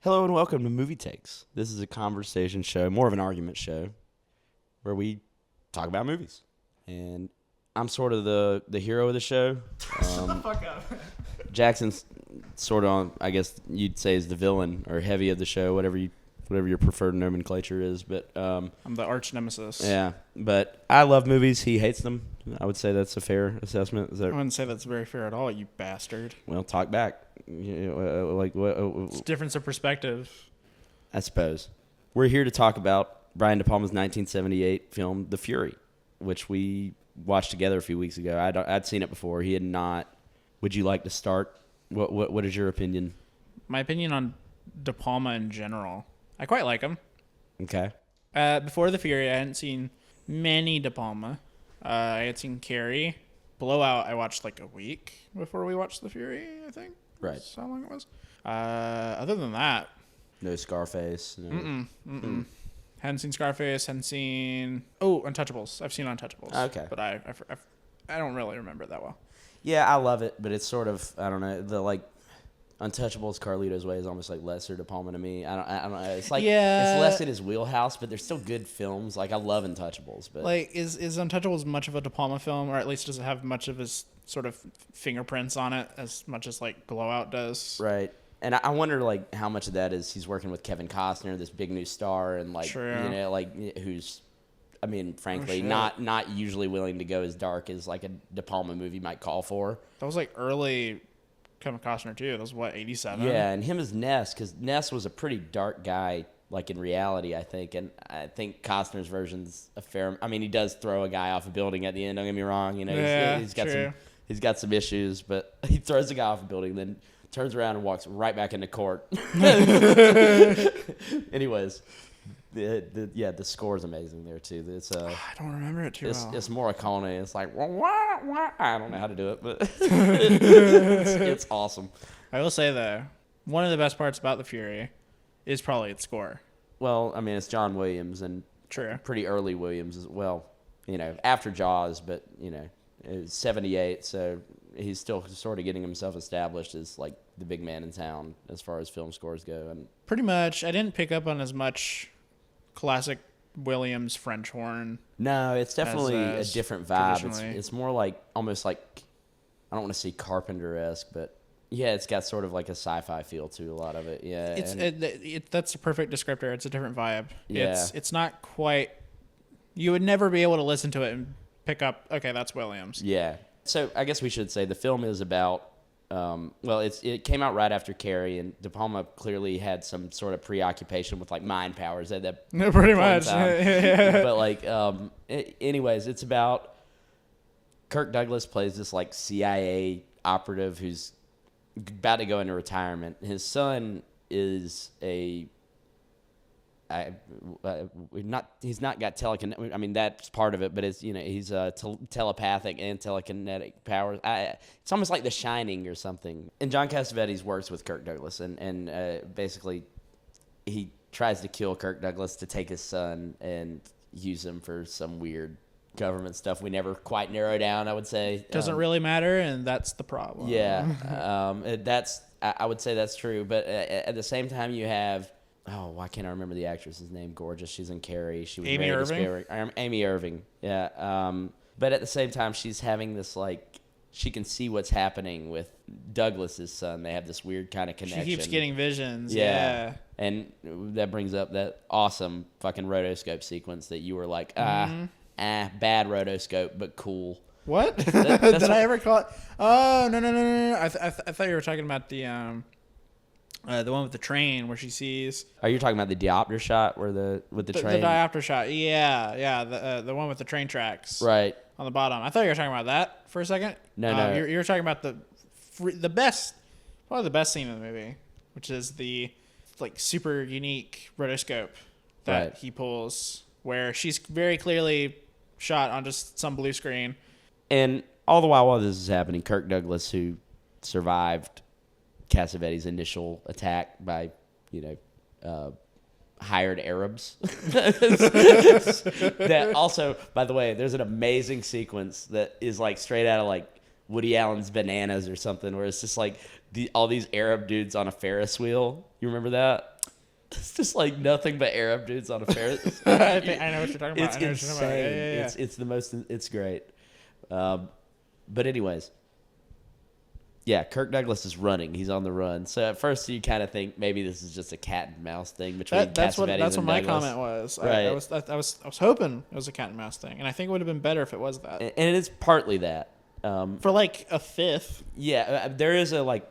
Hello and welcome to Movie Takes. This is a conversation show, more of an argument show, where we talk about movies. And I'm sort of the hero of the show. Shut the fuck up. Jackson's sort of on, I guess you'd say, is the villain or heavy of the show, whatever your preferred nomenclature is. But I'm the arch nemesis. yeah, but I love movies. He hates them. I would say that's a fair assessment. Is I that, wouldn't say that's very fair at all, you bastard. well, talk back. Like what? It's difference of perspective. I suppose. We're here to talk about Brian De Palma's 1978 film, The Fury, which we watched together a few weeks ago. I'd seen it before. He had not. Would you like to start? What is your opinion? My opinion on De Palma in general. I quite like him. Okay. Before The Fury, I hadn't seen many De Palma. I had seen Carrie. Blowout, I watched like a week before we watched The Fury, I think. Right. That's how long it was. Other than that, No Scarface. No. hadn't seen Scarface, hadn't seen... Oh, Untouchables. I've seen Untouchables. Okay. But I don't really remember it that well. Yeah, I love it, but it's sort of, I don't know, the like Untouchables, Carlito's Way is almost like lesser De Palma to me. I don't know. It's like it's less in his wheelhouse, but they're still good films. Like I love Untouchables, but Like, is Untouchables much of a De Palma film, or at least does it have much of his sort of fingerprints on it as much as like Blowout does? right. And I wonder like how much of that is he's working with Kevin Costner, this big new star, and like True. like who's, I mean, frankly, shit. not usually willing to go as dark as like a De Palma movie might call for. That was like early Kevin Costner too. That was what, 87? Yeah, and him as Ness, because Ness was a pretty dark guy, like in reality, I think. And I think Costner's version's a fair. I mean, he does throw a guy off a building at the end. Don't get me wrong. You know, Yeah, he's got true. he's got some issues, but he throws a guy off a building, then turns around and walks right back into court. Anyways, the score is amazing there too. It's I don't remember it too well. it's Morricone. It's like I don't know how to do it, but it's awesome. I will say though, one of the best parts about The Fury is probably its score. Well, I mean, it's John Williams and True. pretty early Williams as well. You know, after Jaws, but you know, it's 78, so he's still sort of getting himself established as like the big man in town as far as film scores go. And Pretty much. I didn't pick up on as much classic Williams French horn. no, it's definitely a as different vibe. traditionally. It's more like almost like, I don't want to say Carpenter-esque, but yeah, it's got sort of like a sci-fi feel to a lot of it. Yeah, That's a perfect descriptor. It's a different vibe. Yeah. It's not quite. You would never be able to listen to it and pick up. Okay, that's Williams. yeah. So I guess we should say the film is about. Well, it came out right after Carrie, and De Palma clearly had some sort of preoccupation with like mind powers at that No, pretty point in much. time. But like, anyways, it's about Kirk Douglas plays this like CIA operative who's about to go into retirement. His son is he's not got telekinetic. I mean, that's part of it, but it's, you know, he's telepathic and telekinetic powers. It's almost like The Shining or something. And John Cassavetes works with Kirk Douglas, and basically he tries to kill Kirk Douglas to take his son and use him for some weird government stuff we never quite narrow down, I would say. Doesn't really matter, and that's the problem. Yeah, I would say that's true. But at the same time, you have, oh, why can't I remember the actress's name? Gorgeous. She's in Carrie. She was Amy married Irving? to Amy Irving. Yeah. But at the same time, she's having this like, she can see what's happening with Douglas's son. They have this weird kind of connection. She keeps getting visions. Yeah. And that brings up that awesome fucking rotoscope sequence that you were like, bad rotoscope, but cool. What? That's Did I ever call it? Oh, no. I thought you were talking about the one with the train where she sees Are you talking about the diopter shot where with the train? the diopter shot. Yeah. The one with the train tracks Right. on the bottom. I thought you were talking about that for a second. No. You were talking about the best, probably the best scene in the movie, which is the like super unique rotoscope that Right. he pulls, where she's very clearly shot on just some blue screen. And all the while this is happening, Kirk Douglas, who survived Cassavetes' initial attack by, hired Arabs. That also, by the way, there's an amazing sequence that is like straight out of like Woody Allen's Bananas or something, where it's just like all these Arab dudes on a Ferris wheel. You remember that? It's just like nothing but Arab dudes on a Ferris. I know what you're talking about. It's insane. Yeah. It's the most. It's great. But anyways, yeah, Kirk Douglas is running. He's on the run. So at first you kind of think maybe this is just a cat and mouse thing between That's what Cassavetes and my Douglas. comment was. Right. I was hoping it was a cat and mouse thing, and I think it would have been better if it was that. And it is partly that. For like a fifth. Yeah, there is a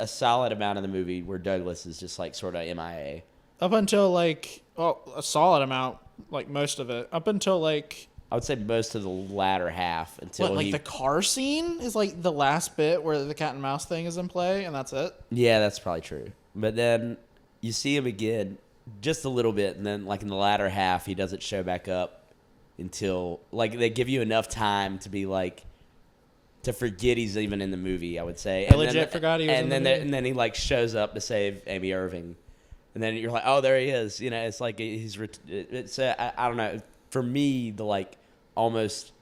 solid amount of the movie where Douglas is just like sort of MIA. Up until like a solid amount, like most of it. Up until like I would say most of the latter half until the car scene is like the last bit where the cat and mouse thing is in play, and that's it. Yeah, that's probably true. But then you see him again just a little bit, and then like in the latter half, he doesn't show back up until like they give you enough time to be like to forget he's even in the movie. I would say. I legit forgot he was in the movie. And then he like shows up to save Amy Irving, and then you're like, oh, there he is. You know, it's like it's I don't know. For me, the like almost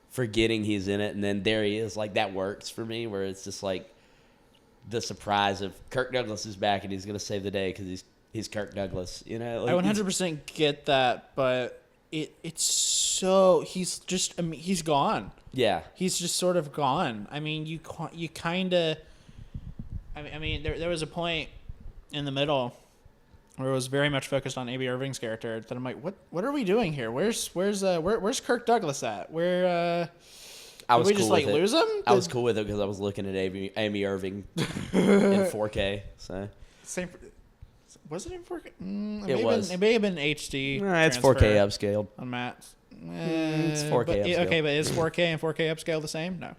forgetting he's in it, and then there he is. Like that works for me, where it's just like the surprise of Kirk Douglas is back and he's gonna save the day because he's Kirk Douglas. You know, like, I 100% get that, but it's so he's gone. Yeah, He's just sort of gone. I mean, you kind of. I mean, there was a point in the middle where it was very much focused on Amy Irving's character. That I'm like, what are we doing here? Where's Kirk Douglas at? Did we just like lose him? I was cool with it because I was looking at Amy Irving in 4K. So same. Was it in 4K? It was. It may have been HD. It's 4K upscaled. On Matt. It's 4K upscaled. Okay, but is 4K and 4K upscale the same? No,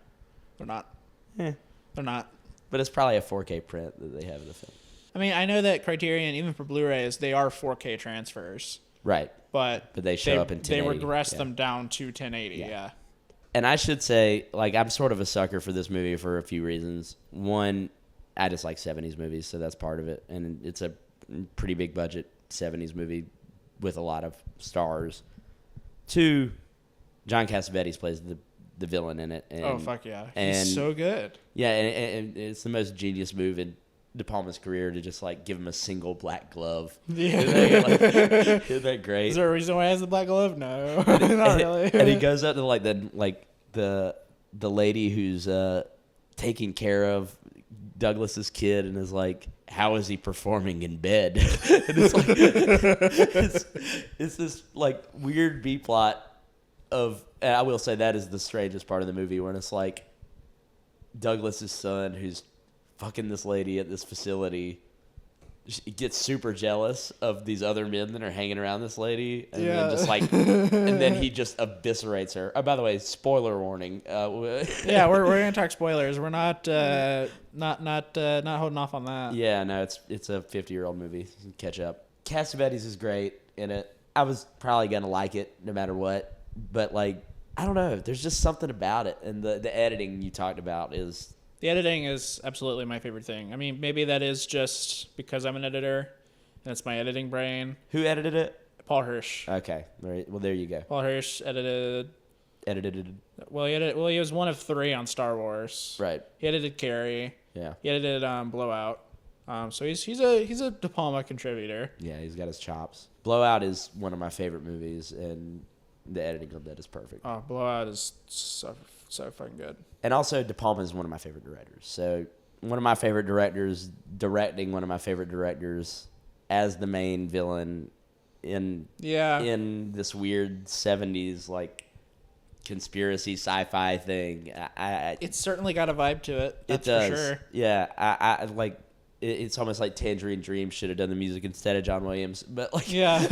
they're not. Yeah. They're not. But it's probably a 4K print that they have in the film. I mean, I know that Criterion, even for Blu-rays, they are 4K transfers. Right. But they show up in 1080. They regress them down to 1080, yeah. And I should say, like, I'm sort of a sucker for this movie for a few reasons. One, I just like 70s movies, so that's part of it. And it's a pretty big budget 70s movie with a lot of stars. Two, John Cassavetes plays the villain in it. And, oh, fuck yeah. He's so good. Yeah, and it's the most genius move in De Palma's career to just, like, give him a single black glove. Yeah. Isn't that great? Is there a reason why he has the black glove? No. Not really. And he goes up to, the lady who's taking care of Douglas's kid and is like, how is he performing in bed? And it's like it's this like weird B plot of, and I will say that is the strangest part of the movie, when it's like Douglas's son who's fucking this lady at this facility gets super jealous of these other men that are hanging around this lady, and then just like, and then he just eviscerates her. Oh, by the way, spoiler warning. Yeah, we're gonna talk spoilers. We're not holding off on that. Yeah, no, it's a 50-year-old movie. Catch up. Cassavetes is great in it. I was probably gonna like it no matter what, but like, I don't know. There's just something about it, and the editing you talked about is. The editing is absolutely my favorite thing. I mean, maybe that is just because I'm an editor, and it's my editing brain. Who edited it? Paul Hirsch. Okay. Well, there you go. Paul Hirsch edited. Well, he was one of 3 on Star Wars. Right. He edited Carrie. Yeah. He edited Blowout. So he's a De Palma contributor. Yeah, he's got his chops. Blowout is one of my favorite movies, and the editing of that is perfect. Oh, Blowout is so fucking good. And also, De Palma is one of my favorite directors. So, one of my favorite directors directing one of my favorite directors as the main villain in this weird 70s like conspiracy sci-fi thing. It's certainly got a vibe to it. That's it does. For sure. Yeah, I like. It's almost like Tangerine Dream should have done the music instead of John Williams, but like, yeah.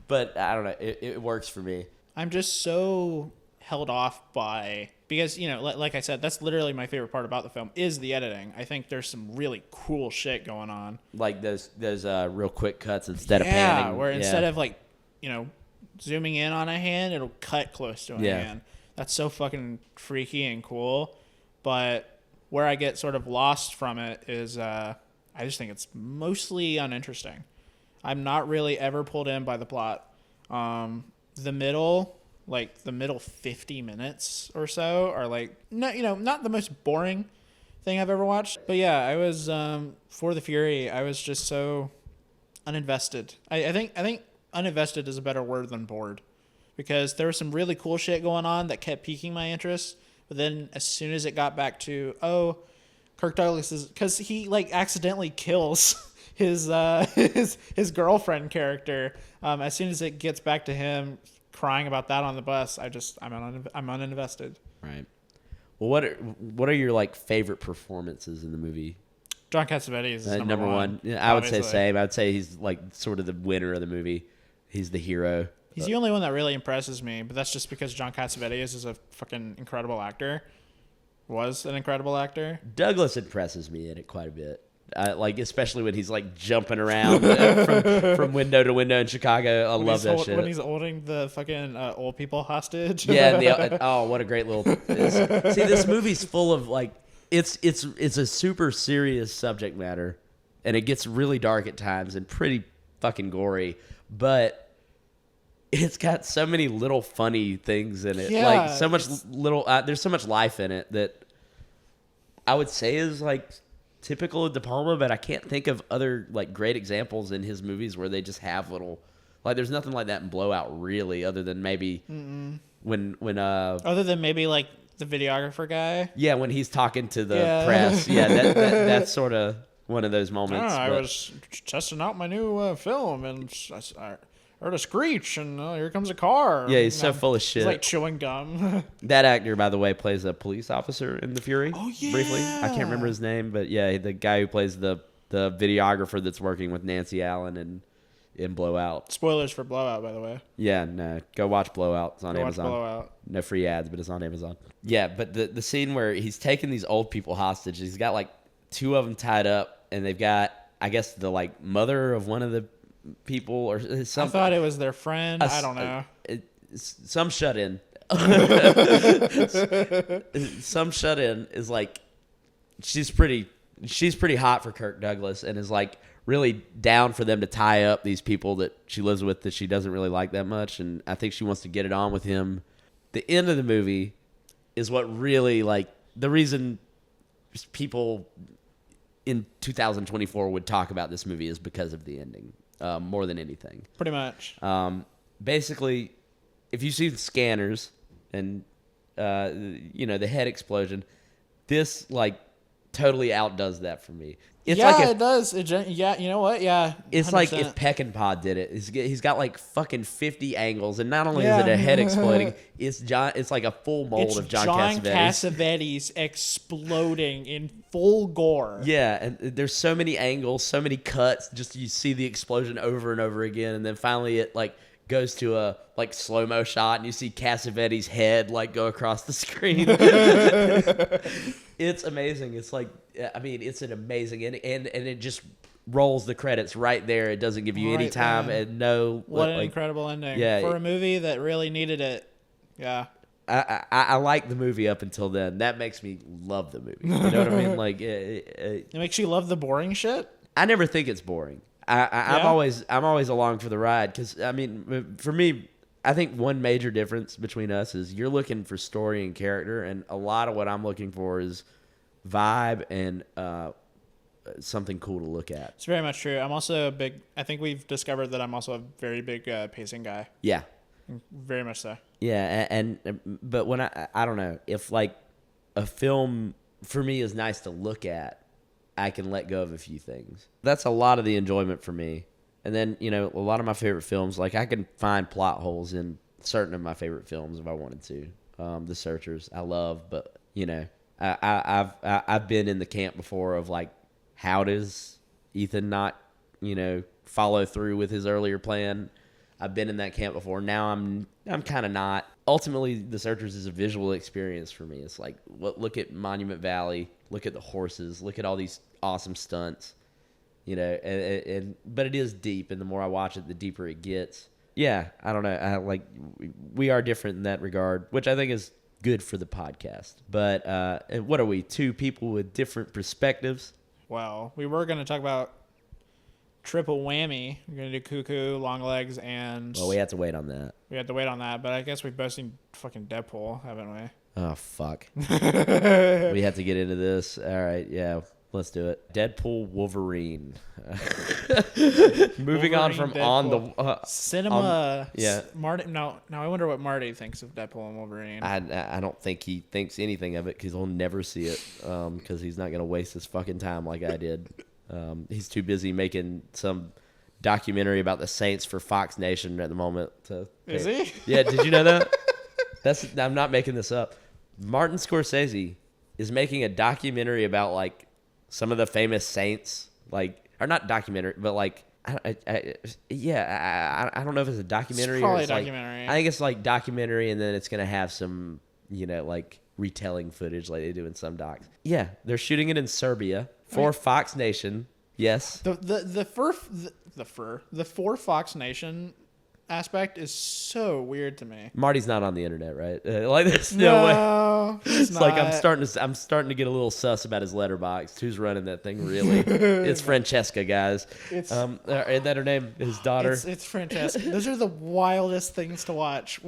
but I don't know. It works for me. I'm just so held off by, because, you know, like I said, that's literally my favorite part about the film is the editing. I think there's some really cool shit going on. Like those real quick cuts instead of panning. Where instead of like, you know, zooming in on a hand, it'll cut close to a hand. That's so fucking freaky and cool. But where I get sort of lost from it is I just think it's mostly uninteresting. I'm not really ever pulled in by the plot. The middle, like the middle 50 minutes or so are like not the most boring thing I've ever watched. But yeah, I was for the Fury, I was just so uninvested. I think uninvested is a better word than bored, because there was some really cool shit going on that kept piquing my interest. But then as soon as it got back to Kirk Douglas is, because he like accidentally kills his girlfriend character. As soon as it gets back to him crying about that on the bus, I'm uninvested. Right. Well, what are your like favorite performances in the movie? John Cassavetes is number one. Yeah, I would say same. I would say he's like sort of the winner of the movie. He's the hero. He's the only one that really impresses me, but that's just because John Cassavetes is a fucking incredible actor. Was an incredible actor. Douglas impresses me in it quite a bit. Like especially when he's like jumping around from window to window in Chicago. I love that shit. When he's holding the fucking old people hostage. Yeah. What a great little. See, this movie's full of like it's a super serious subject matter, and it gets really dark at times and pretty fucking gory, but it's got so many little funny things in it. Yeah, like so much little. There's so much life in it that I would say is like typical of De Palma, but I can't think of other like great examples in his movies where they just have little. Like there's nothing like that in Blowout really, other than maybe when other than maybe like the videographer guy. Yeah, when he's talking to the press. Yeah, that's sort of one of those moments. I was testing out my new film, and I heard a screech, and here comes a car. Yeah, he's so full of shit. He's like chewing gum. That actor, by the way, plays a police officer in The Fury. Oh, yeah. Briefly. I can't remember his name, but yeah, the guy who plays the videographer that's working with Nancy Allen in Blowout. Spoilers for Blowout, by the way. Yeah, no. Go watch Blowout. It's on Amazon. Watch Blowout. No free ads, but it's on Amazon. Yeah, but the scene where he's taking these old people hostage, he's got like two of them tied up, and they've got, I guess, the like mother of one of the people or something. I thought it was their friend. I don't know. Some shut-in. Some shut-in is like, she's pretty hot for Kirk Douglas and is like really down for them to tie up these people that she lives with that she doesn't really like that much, and I think she wants to get it on with him. The end of the movie is what really, like, the reason people in 2024 would talk about this movie is because of the ending. More than anything. Pretty much. Basically, if you see the Scanners and, the head explosion, this, like, totally outdoes that for me. It's it does. Yeah, you know what? Yeah. 100%. It's like if Peckinpah did it. He's got, like, fucking 50 angles, and not only is it a head exploding, it's like a full mold of John Cassavetes. Cassavetes exploding in full gore. Yeah, and there's so many angles, so many cuts. Just you see the explosion over and over again, and then finally it like goes to a like slow-mo shot, and you see Cassavetes' head like go across the screen. It's amazing. It's like, I mean, it's an amazing ending, and it just rolls the credits right there. It doesn't give you any time and no. What an incredible ending for a movie that really needed it. Yeah. I like the movie up until then. That makes me love the movie. You know what I mean? Like it makes you love the boring shit. I never think it's boring. I'm always along for the ride because I mean, for me, I think one major difference between us is you're looking for story and character, and a lot of what I'm looking for is vibe and something cool to look at. It's very much true. I'm also a big. I think we've discovered that I'm also a very big pacing guy. Yeah. Very much so. Yeah, but when I don't know if like a film for me is nice to look at, I can let go of a few things. That's a lot of the enjoyment for me. And then a lot of my favorite films, like I can find plot holes in certain of my favorite films if I wanted to. The Searchers, I love, but I've been in the camp before of like, how does Ethan not follow through with his earlier plan? I've been in that camp before. Now I'm kind of not. Ultimately, The Searchers is a visual experience for me. It's like, look at Monument Valley, look at the horses, look at all these awesome stunts, but it is deep, and the more I watch it, the deeper it gets. Yeah, I don't know. We are different in that regard, which I think is good for the podcast. But what are we? Two people with different perspectives? Well, we were going to talk about triple whammy. We're gonna do Cuckoo, Longlegs, and Well, we have to wait on that. we had to wait on that. But I guess we've both seen fucking Deadpool, haven't we? Oh, fuck. We have to get into this. All right, yeah. Let's do it. Deadpool Wolverine. Moving on from Deadpool. on the cinema. yeah. Marty. Now I wonder what Marty thinks of Deadpool and Wolverine. I don't think he thinks anything of it because he'll never see it because he's not going to waste his fucking time like I did. He's too busy making some documentary about the Saints for Fox Nation at the moment. Is he? Yeah, did you know that? I'm not making this up. Martin Scorsese is making a documentary about like some of the famous Saints, like, or not documentary, but like, I don't know if it's a documentary. It's probably or it's a like, documentary. I think it's like documentary, and then it's gonna have some, like retelling footage like they do in some docs. Yeah, they're shooting it in Serbia for Fox Nation. Yes. The for Fox Nation aspect is so weird to me. Marty's not on the internet, right? Like, there's no way. It's Like I'm starting to get a little sus about his letterbox. Who's running that thing? Really? It's Francesca, guys. Isn't that her name? His daughter. It's Francesca. Those are the wildest things to watch.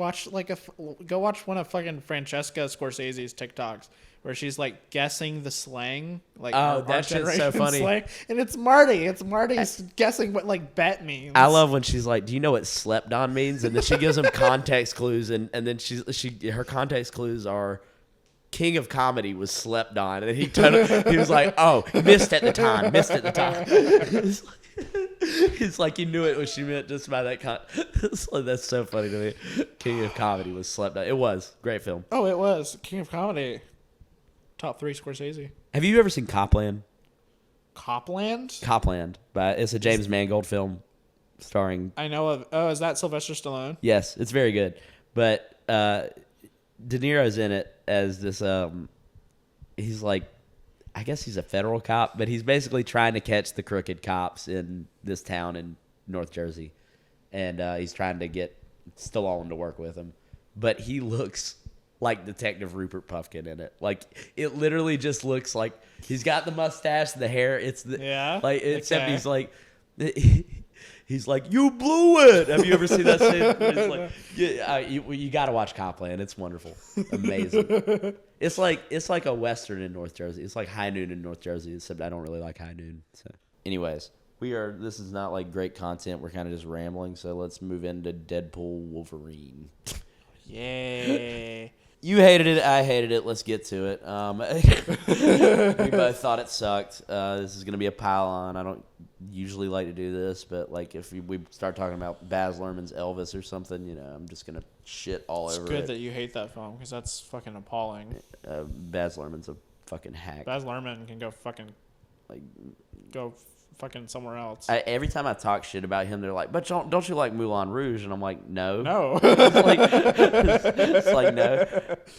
Go watch one of fucking Francesca Scorsese's TikToks where she's like guessing the slang. Like, oh, that shit's so funny. Slang. And it's Marty. It's Marty's guessing what like bet means. I love when she's like, "Do you know what slept on means?" And then she gives him context clues, and then her context clues are King of Comedy was slept on, and he was like, "Oh, missed at the time." He's like, he knew it what she meant just by that that's so funny to me. King of Comedy was slept on. It was great film. Oh, it was King of Comedy. Top 3 Scorsese. Have you ever seen Copland? Copland, but it's a James Mangold film starring. I know of. Oh, is that Sylvester Stallone? Yes, it's very good. But De Niro's in it as this. He's like, I guess he's a federal cop, but he's basically trying to catch the crooked cops in this town in North Jersey, and he's trying to get Stallone to work with him. But he looks like Detective Rupert Pufkin in it. Like, it literally just looks like he's got the mustache, the hair. Except he's like, he's like, "You blew it." Have you ever seen that scene? It's like, you got to watch Copland. It's wonderful, amazing. It's like a Western in North Jersey. It's like High Noon in North Jersey, except I don't really like High Noon. So, anyways, this is not like great content. We're kind of just rambling. So let's move into Deadpool Wolverine. Yay. You hated it. I hated it. Let's get to it. We both thought it sucked. This is going to be a pile-on. I don't usually like to do this, but like if we start talking about Baz Luhrmann's Elvis or something, I'm just going to shit all over it. It's good that you hate that film because that's fucking appalling. Baz Luhrmann's a fucking hack. Baz Luhrmann can go fucking somewhere else. Every time I talk shit about him, they're like, "But don't you like Moulin Rouge?" And I'm like, "No." It's like no.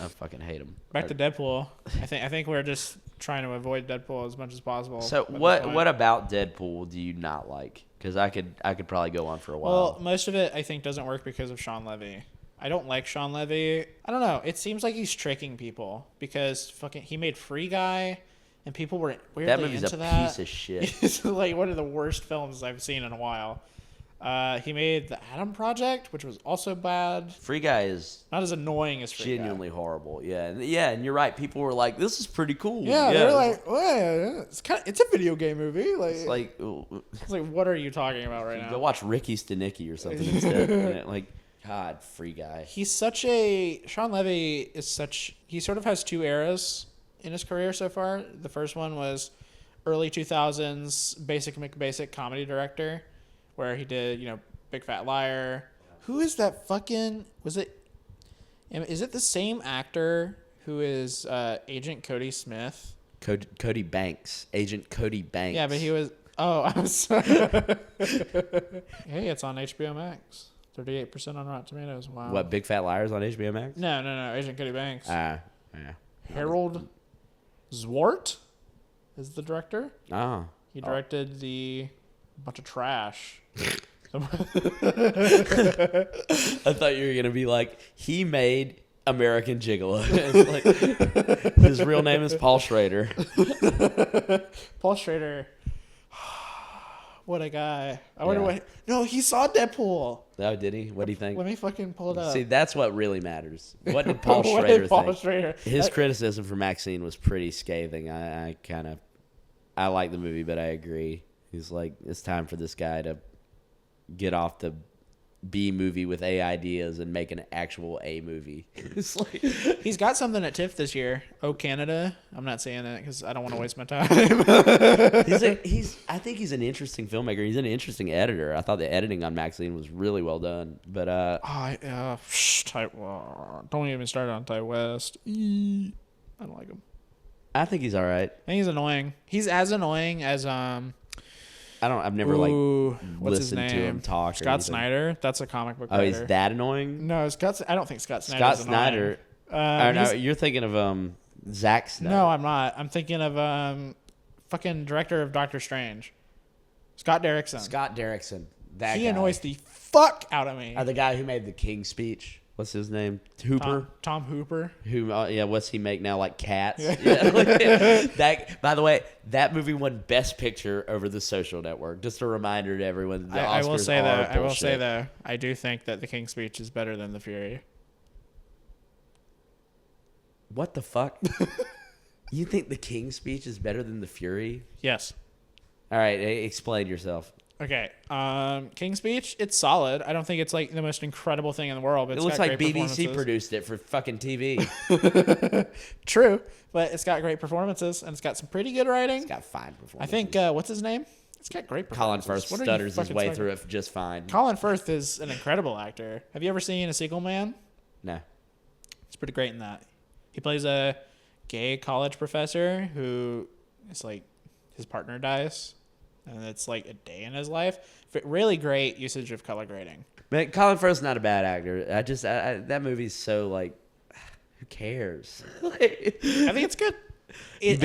I fucking hate him. Back to Deadpool. I think we're just trying to avoid Deadpool as much as possible. So what about Deadpool do you not like? Because I could probably go on for a while. Well, most of it I think doesn't work because of Sean Levy. I don't like Sean Levy. I don't know. It seems like he's tricking people because he made Free Guy. And people were weirdly that movie's into a that. Piece of shit. It's like one of the worst films I've seen in a while. He made The Adam Project, which was also bad. Free Guy is not as annoying as Free genuinely horrible. Yeah, and you're right. People were like, "This is pretty cool." Yeah, they're like, well, it's a video game movie. Like, it's like, what are you talking about right now? Go watch Ricky Stenicki or something instead. God, Free Guy. Sean Levy he sort of has 2 eras in his career so far. The first one was early 2000s Basic McBasic comedy director, where he did, Big Fat Liar. Who is that fucking... Is it the same actor who is Agent Cody Smith? Cody Banks. Agent Cody Banks. Yeah, but he was... Oh, I'm sorry. Hey, it's on HBO Max. 38% on Rotten Tomatoes. Wow. What, Big Fat Liars on HBO Max? No. Agent Cody Banks. Yeah. Harold Zwart is the director. Oh. He directed the bunch of trash. I thought you were going to be like, he made American Gigolo. His real name is Paul Schrader. Paul Schrader. What a guy. I wonder what... No, he saw Deadpool. Oh, did he? What do you think? Let me fucking pull it up. See, that's what really matters. What did Paul Schrader think? Schrader? His criticism for Maxine was pretty scathing. I like the movie, but I agree. He's like, it's time for this guy to get off the B movie with A ideas and make an actual A movie. It's like, he's got something at TIFF this year. Oh, Canada. I'm not saying that because I don't want to waste my time. I think he's an interesting filmmaker. He's an interesting editor. I thought the editing on Maxine was really well done. But don't even start on Ty West. I don't like him. I think he's all right. I think he's annoying. He's as annoying as I've never listened to him talk. Scott Snyder. That's a comic book writer. Oh, he's that annoying? No, I don't think Scott Snyder. Scott Snyder. No, you're thinking of Zack Snyder. No, I'm not. I'm thinking of fucking director of Doctor Strange, Scott Derrickson. Scott Derrickson. That he guy. annoys the fuck out of me. The guy who made the King's Speech. What's his name? Hooper. Tom Hooper. Who? What's he make now? Like Cats. That. By the way, that movie won Best Picture over The Social Network. Just a reminder to everyone. I will say that. I will say that. I do think that the King's Speech is better than The Fury. What the fuck? You think the King's Speech is better than The Fury? Yes. All right, explain yourself. Okay, King's Speech, it's solid. I don't think it's like the most incredible thing in the world, but it looks like BBC produced it for fucking TV. True, but it's got great performances and it's got some pretty good writing. It's got fine performances. I think what's his name? It's got great performances. Colin Firth stutters his way through it just fine. Colin Firth is an incredible actor. Have you ever seen A Sequel Man? No. He's pretty great in that. He plays a gay college professor who is like his partner dies. And it's like a day in his life. Really great usage of color grading. Man, Colin Firth's not a bad actor. That movie's so like, who cares? I think it's good.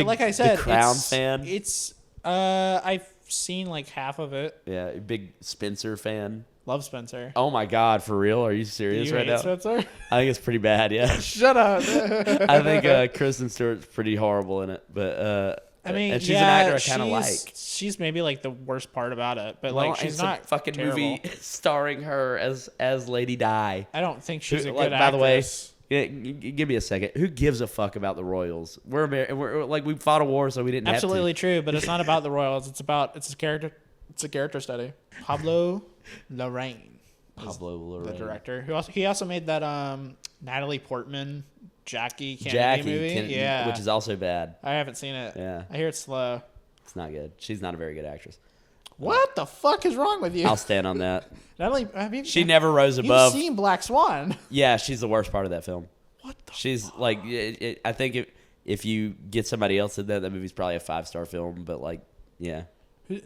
Like I said, The Crown fan. It's I've seen like half of it. Yeah, big Spencer fan. Love Spencer. Oh my God, for real? Are you serious right now? Spencer? I think it's pretty bad. Yeah. Shut up. I think Kristen Stewart's pretty horrible in it, but. I mean, and she's an actor I kind of like. She's maybe like the worst part about it, but like she's not a fucking terrible. movie starring her as Lady Di. I don't think she's a good actress. By the way, give me a second. Who gives a fuck about the Royals? We're like we fought a war, so we didn't. Absolutely have to. true, but it's not about the Royals. It's a character. It's a character study. Pablo Larraín. The director. He also made that Natalie Portman. Jackie movie, which is also bad. I haven't seen it. Yeah, I hear it's slow. It's not good. She's not a very good actress. What the fuck is wrong with you? I'll stand on that. She never rose above. You've seen Black Swan? Yeah, she's the worst part of that film. What the? She's fuck? Like, I think if you get somebody else in that movie's probably a 5-star film. But like, yeah.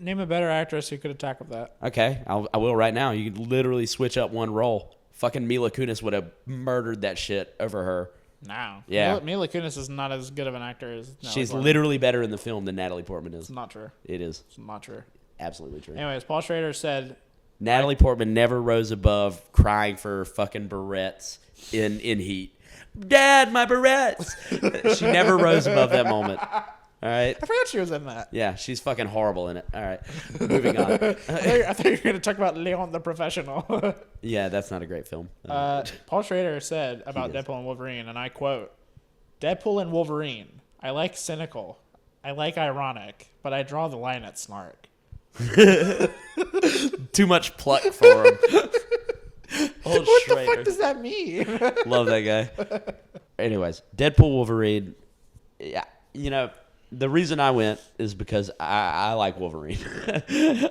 Name a better actress who could have tackled that. Okay, I will right now. You could literally switch up one role. Fucking Mila Kunis would have murdered that shit over her. No. Yeah. Mila Kunis is not as good of an actor as Natalie She's Portman. literally better in the film than Natalie Portman is. It's not true. It is. It's not true. Absolutely true. Anyways, Paul Schrader said Natalie Portman never rose above crying for fucking barrettes in Heat. Dad, my barrettes. She never rose above that moment. All right. I forgot she was in that. Yeah, she's fucking horrible in it. All right. Moving on. I thought you were going to talk about Leon the Professional. Yeah, that's not a great film. Paul Schrader said about Deadpool and Wolverine, and I quote, "Deadpool and Wolverine, I like cynical. I like ironic, but I draw the line at snark." Too much pluck for him. What the fuck does that mean? Love that guy. Anyways, Deadpool Wolverine. Yeah, the reason I went is because I like Wolverine.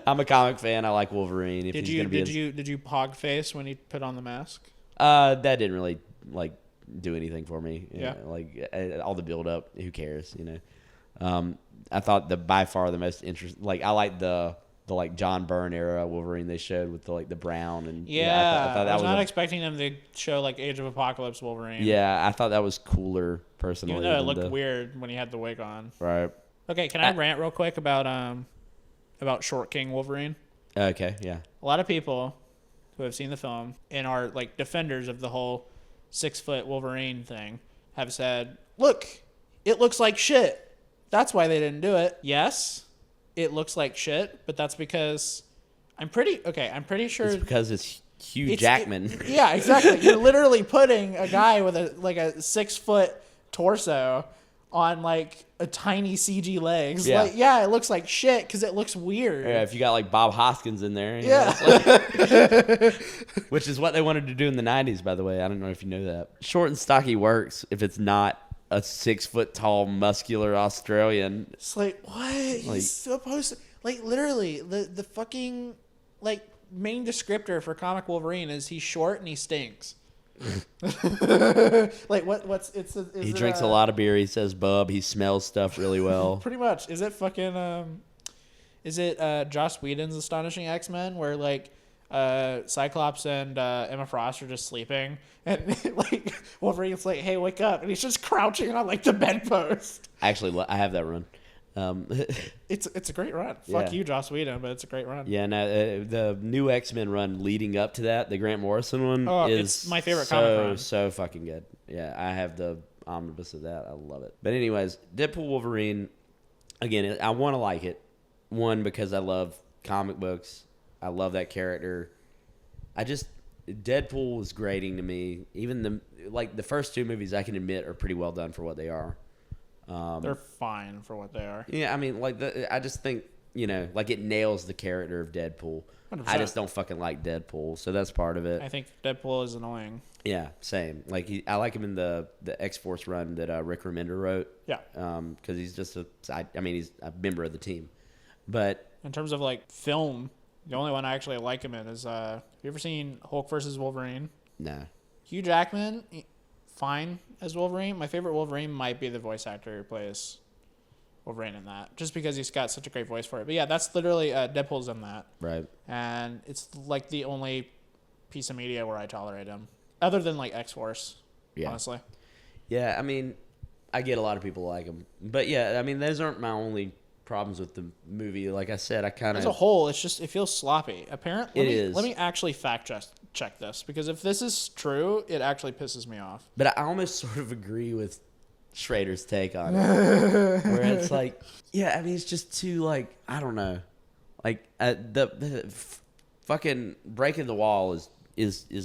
I'm a comic fan. I like Wolverine. If did you pog face when he put on the mask? That didn't really do anything for me. Yeah. All the build up. Who cares? I thought by far the most interesting. I like the John Byrne era Wolverine they showed with the brown and I thought that was not expecting them to show Age of Apocalypse Wolverine. Yeah, I thought that was cooler personally. Even though it looked weird when he had the wig on. Right. Okay, can I rant real quick about Short King Wolverine? Okay, yeah. A lot of people who have seen the film and are defenders of the whole 6-foot Wolverine thing have said, "Look, it looks like shit. That's why they didn't do it." Yes. it looks like shit, but that's because I'm pretty sure It's because it's Hugh Jackman. Yeah, exactly. You're literally putting a guy with a 6-foot torso on like a tiny CG legs. Yeah. Like, yeah, it looks like shit because it looks weird. Yeah, if you got like Bob Hoskins in there. Yeah. Which is what they wanted to do in the 90s, by the way. I don't know if you know that. Short and stocky works if it's not a 6-foot tall, muscular Australian. It's like, what? He's supposed to, like, literally, the fucking, like, main descriptor for comic Wolverine is he's short and he stinks. Like, he drinks a lot of beer. He says bub. He smells stuff really well. Pretty much. Is it fucking, Joss Whedon's Astonishing X-Men where, like, Cyclops and Emma Frost are just sleeping, and like Wolverine's like, "Hey, wake up!" and he's just crouching on like the bedpost. Actually, I have that run. It's a great run. Fuck you, Joss Whedon, but it's a great run. Yeah, no, the new X-Men run leading up to that, the Grant Morrison one, it's my favorite comic run. So fucking good. Yeah, I have the omnibus of that. I love it. But anyways, Deadpool Wolverine. Again, I want to like it. One, because I love comic books. I love that character. Deadpool is grating to me. Even the first two movies, I can admit, are pretty well done for what they are. They're fine for what they are. Yeah, I mean, I just think, like it nails the character of Deadpool. 100%. I just don't fucking like Deadpool, so that's part of it. I think Deadpool is annoying. Yeah, same. Like I like him in the X-Force run that Rick Remender wrote. Yeah. Because he's just he's a member of the team. But in terms of like film, the only one I actually like him in is have you ever seen Hulk versus Wolverine? No. Hugh Jackman, fine as Wolverine. My favorite Wolverine might be the voice actor who plays Wolverine in that, just because he's got such a great voice for it. But yeah, that's literally Deadpool's in that. Right. And it's like the only piece of media where I tolerate him, other than like X-Force. Yeah. Honestly. Yeah, I mean, I get a lot of people like him, but yeah, I mean, those aren't my only problems with the movie. Like I said, I kind of, as a whole, it feels sloppy. Apparently, let me actually fact check this, because if this is true, it actually pisses me off. But I almost sort of agree with Schrader's take on it, where it's like, yeah, I mean, it's just too, like, I don't know, like the fucking breaking the wall is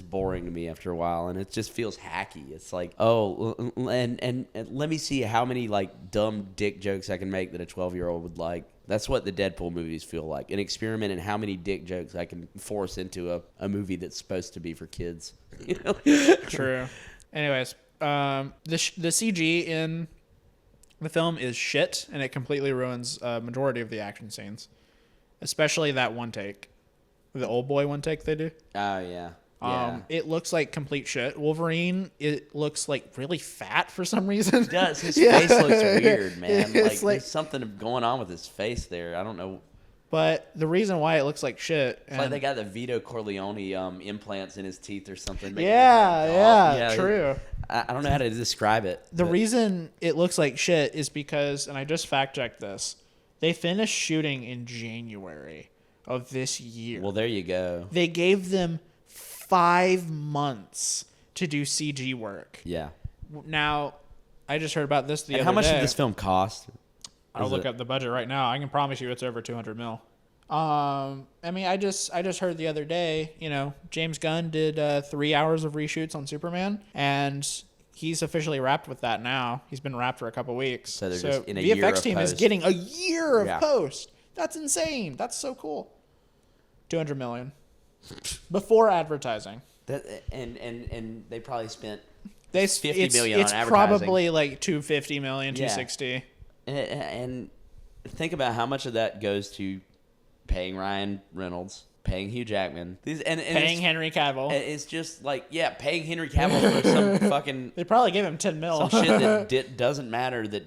boring to me after a while, and it just feels hacky. It's like, oh, and let me see how many like dumb dick jokes I can make that a 12-year-old would like. That's what the Deadpool movies feel like, an experiment in how many dick jokes I can force into a movie that's supposed to be for kids. True. Anyways, the CG in the film is shit, and it completely ruins a majority of the action scenes, especially that one take. The old boy one take they do. Oh, yeah. It looks like complete shit. Wolverine, it looks like really fat for some reason. It does. His face looks weird, man. Like there's something going on with his face there. I don't know. But the reason why it looks like shit. It's like they got the Vito Corleone implants in his teeth or something. Yeah, true. I don't know how to describe it. The reason it looks like shit is because, and I just fact checked this, they finished shooting in January of this year. Well, there you go. They gave them 5 months to do CG work. Yeah. Now, I just heard about this the other day. How much did this film cost? I'll look up the budget right now. I can promise you it's over 200 mil. I mean, I just heard the other day, James Gunn did 3 hours of reshoots on Superman, and he's officially wrapped with that now. He's been wrapped for a couple weeks. So they're just in a year of VFX team post. is getting a year of post. That's insane. That's so cool. 200 million before advertising. And they probably spent $50 million on advertising. It's probably like 250 million, 260. And think about how much of that goes to paying Ryan Reynolds, paying Hugh Jackman, paying Henry Cavill. It's just like, paying Henry Cavill for some fucking... They probably gave him 10 mil. Some shit that doesn't matter, that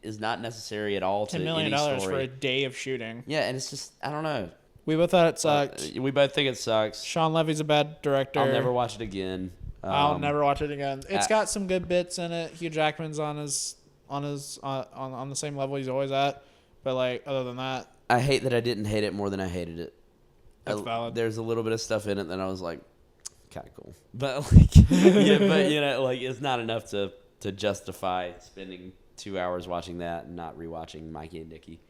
is not necessary at all to $10 million any story. For a day of shooting. Yeah, and it's just, I don't know. We both thought it sucked. We both think it sucks. Sean Levy's a bad director. I'll never watch it again. I'll never watch it again. It's got some good bits in it. Hugh Jackman's on the same level he's always at, but like other than that, I hate that I didn't hate it more than I hated it. That's valid. There's a little bit of stuff in it that I was like, kind of cool, but like, it's not enough to justify spending 2 hours watching that and not rewatching Mikey and Nicky.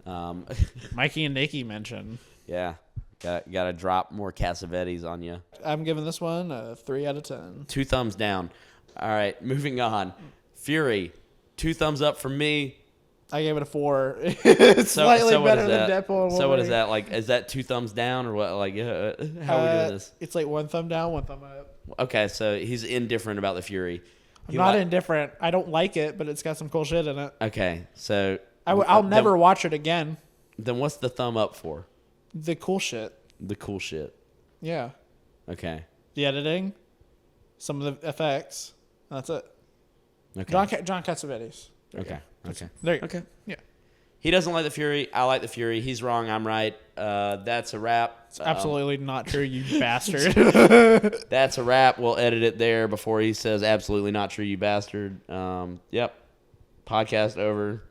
Mikey and Nikki mention. Yeah. Got to drop more Cassavetes on you. I'm giving this one a 3 out of 10. 2 thumbs down. All right, moving on. Fury, 2 thumbs up from me. I gave it a 4. It's slightly better than Deadpool and Wolverine. So what is that like? Is that 2 thumbs down or what? Like, how are we doing this? It's like 1 thumb down, 1 thumb up. Okay, so he's indifferent about the Fury. I'm not indifferent. I don't like it, but it's got some cool shit in it. Okay, so I'll never watch it again. Then what's the thumb up for? The cool shit. The cool shit. Yeah. Okay. The editing, some of the effects. That's it. Okay. John Cassavetes. Okay. There you go. Okay. Yeah. He doesn't like the Fury. I like the Fury. He's wrong. I'm right. That's a wrap. It's absolutely not true, you bastard. That's a wrap. We'll edit it there before he says absolutely not true, you bastard. Yep. Podcast over.